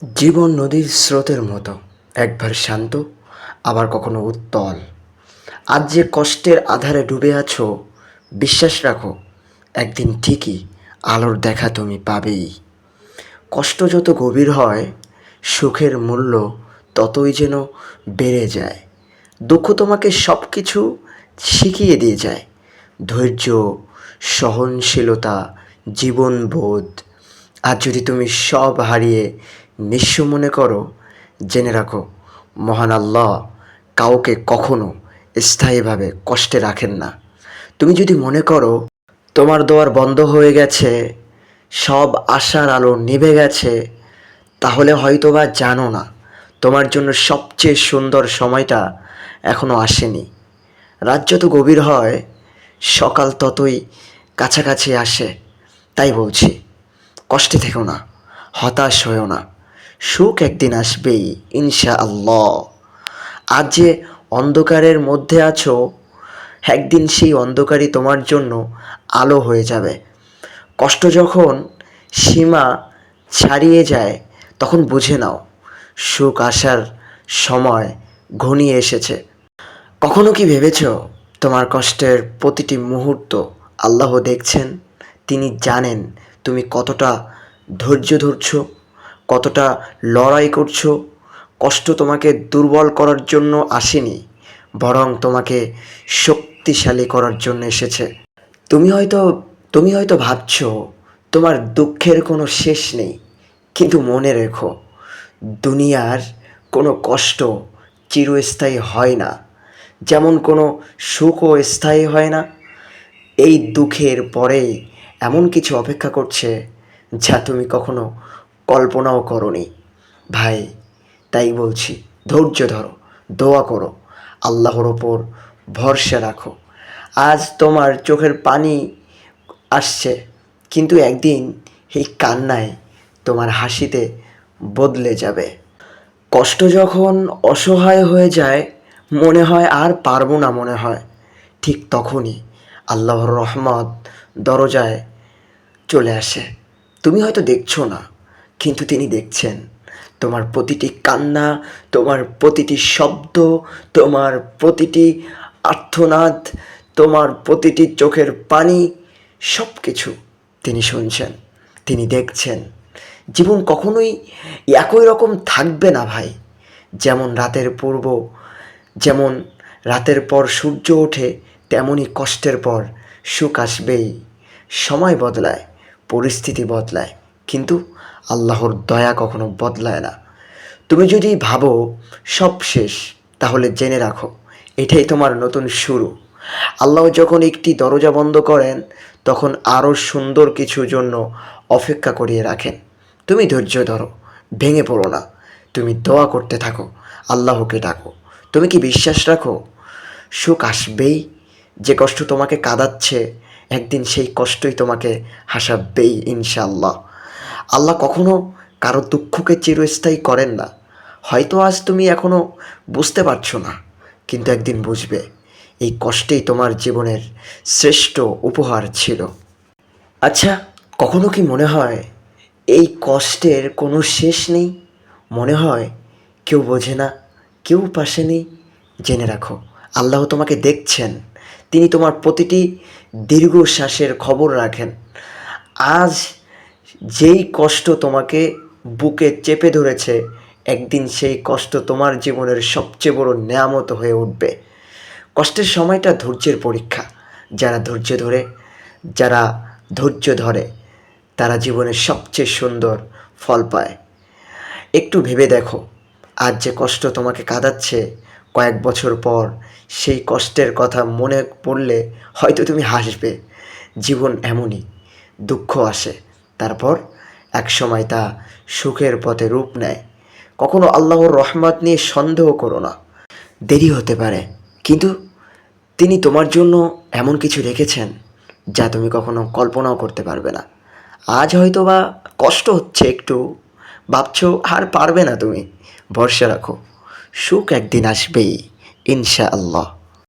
জীবন নদীর স্রোতের মতো, একবার শান্ত, আবার কখনো উত্তাল। আজ যে কষ্টের আঁধারে ডুবে আছো, বিশ্বাস রাখো, একদিন ঠিকই আলোর দেখা তুমি পাবেই। কষ্ট যত গভীর হয়, সুখের মূল্য ততই যেন বেড়ে যায়। দুঃখ তোমাকে সব কিছু শিখিয়ে দিয়ে যায়: ধৈর্য, সহনশীলতা, জীবনবোধ। আর যদি তুমি সব হারিয়ে নিঃস্ব মনে করো, জেনে রাখো, মহান আল্লাহ কাউকে কখনো স্থায়ীভাবে কষ্টে রাখেন না। তুমি যদি মনে করো তোমার দোয়ার বন্ধ হয়ে গেছে, সব আশার আলো নিভে গেছে, তাহলে হয়তোবা জানো না তোমার জন্য সবচেয়ে সুন্দর সময়টা এখনো আসেনি। রাত যত গভীর হয়, সকাল ততই কাছাকাছি আসে। তাই বলছি, কষ্টে থেকো না, হতাশ হয়েও না। সুখ একদিন আসবেই, ইনশাআল্লাহ। আজ যে অন্ধকারের মধ্যে আছো, একদিন সেই অন্ধকারই তোমার জন্য আলো হয়ে যাবে। কষ্ট যখন সীমা ছাড়িয়ে যায়, তখন বুঝে নাও সুখ আসার সময় ঘনিয়ে এসেছে। কখনো কি ভেবেছ তোমার কষ্টের প্রতিটি মুহূর্ত আল্লাহ দেখছেন? তিনি জানেন তুমি কতটা ধৈর্য ধরছো, কতটা লড়াই করছো। কষ্ট তোমাকে দুর্বল করার জন্য আসেনি, বরং তোমাকে শক্তিশালী করার জন্য এসেছে। তুমি হয়তো তুমি হয়তো ভাবছো তোমার দুঃখের কোনো শেষ নেই, কিন্তু মনে রেখো, দুনিয়ার কোনো কষ্ট চিরস্থায়ী হয় না, যেমন কোনো সুখও স্থায়ী হয় না। এই দুঃখের পরেই এমন কিছু অপেক্ষা করছে যা তুমি কখনো কল্পনাও করোনি ভাই। তাই বলছি, ধৈর্য ধরো, দোয়া করো, আল্লাহর ওপর ভরসা রাখো। আজ তোমার চোখের পানি আসছে, কিন্তু একদিন এই কান্নায় তোমার হাসিতে বদলে যাবে। কষ্ট যখন অসহায় হয়ে যায়, মনে হয় আর পারবো না মনে হয়, ঠিক তখনই আল্লাহর রহমত দরজায় চলে আসে। তুমি হয়তো দেখছো না, কিন্তু তিনি দেখছেন। তোমার প্রতিটি কান্না, তোমার প্রতিটি শব্দ, তোমার প্রতিটি আর্তনাদ, তোমার প্রতিটি চোখের পানি, সব কিছু তিনি শুনছেন, তিনি দেখছেন। জীবন কখনোই একই রকম থাকবে না ভাই। যেমন রাতের পূর্ব যেমন রাতের পর সূর্য ওঠে, তেমনই কষ্টের পর সুখ আসবেই। সময় বদলায়, পরিস্থিতি বদলায়, কিন্তু আল্লাহর দয়া কখনো বদলায় না। তুমি যদি ভাবো সব শেষ, তাহলে জেনে রাখো, এটাই তোমার নতুন শুরু। আল্লাহ যখন একটি দরজা বন্ধ করেন, তখন আরও সুন্দর কিছুর জন্য অপেক্ষা করিয়ে রাখেন। তুমি ধৈর্য ধরো, ভেঙে পড়ো না, তুমি দোয়া করতে থাকো, আল্লাহকে ডাকো। তুমি কি বিশ্বাস রাখো সুখ আসবেই? যে কষ্ট তোমাকে কাঁদাচ্ছে, একদিন সেই কষ্টই তোমাকে হাসাবেই, ইনশাআল্লাহ। আল্লাহ কখনো কারো দুঃখকে চিরস্থায়ী করেন না। হয়তো আজ তুমি এখনও বুঝতে পারছো না, কিন্তু একদিন বুঝবে। এই কষ্টেই তোমার জীবনের শ্রেষ্ঠ উপহার ছিল। আচ্ছা, কখনো কি মনে হয় এই কষ্টের কোনো শেষ নেই? মনে হয় কেউ বোঝে না, কেউ পাশে নেই? জেনে রাখো, আল্লাহ তোমাকে দেখছেন। তিনি তোমার প্রতিটি দীর্ঘশ্বাসের খবর রাখেন। আজ যেই কষ্ট তোমাকে বুকে চেপে ধরেছে, একদিন সেই কষ্ট তোমার জীবনের সবচেয়ে বড় নেয়ামত হয়ে উঠবে। কষ্টের সময়টা ধৈর্যের পরীক্ষা। যারা ধৈর্য ধরে যারা ধৈর্য ধরে তারা জীবনের সবচেয়ে সুন্দর ফল পায়। একটু ভেবে দেখো, আজ যে কষ্ট তোমাকে কাঁদাচ্ছে, কয়েক বছর পর সেই কষ্টের কথা মনে পড়লে হয়তো তুমি হাসবে। জীবন এমনই, দুঃখ আসে, তারপর একসময় তা সুখের পথে রূপ নেয়। কখনো আল্লাহর রহমত নিয়ে সন্দেহ করো না। দেরি হতে পারে, কিন্তু তিনি তোমার জন্য এমন কিছু রেখেছেন যা তুমি কখনো কল্পনাও করতে পারবে না। আজ হয়তো বা কষ্ট হচ্ছে একটু, ভাবছো আর পারবে না তুমি, ভরসা রাখো, সুখ একদিন আসবেই, ইনশাআল্লাহ।